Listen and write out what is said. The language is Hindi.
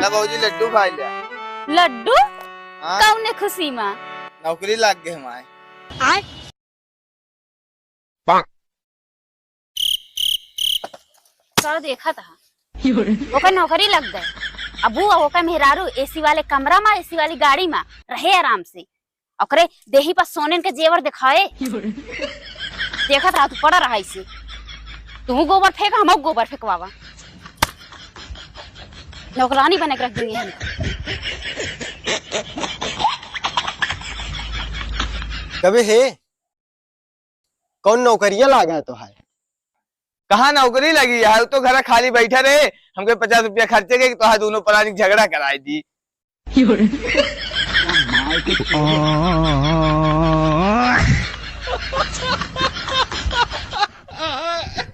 ला बाबूजी लड्डू खा लिया। लड्डू हाँ? कौने खुशी में? नौकरी लग गई हमारे। सर देखा था ओकर नौकरी लग गए। अबू ओकर मेहरारू एसी वाले कमरा में एसी वाली गाड़ी में रहे आराम से। ओकरे देही पर सोने के जेवर दिखाए। देखा था तू पड़ा रहा इसे। तू गोबर फेंक हम गोबर फेंकवावा। नौकरानी बने के रख देंगे हम। कभी है कौन नौकरिया लागा तो है? कहाँ नौकरी लगी है? तो घर खाली बैठा रहे, हमके 50 रुपया खर्चे के तो दोनों प्राणी झगड़ा कराई दी।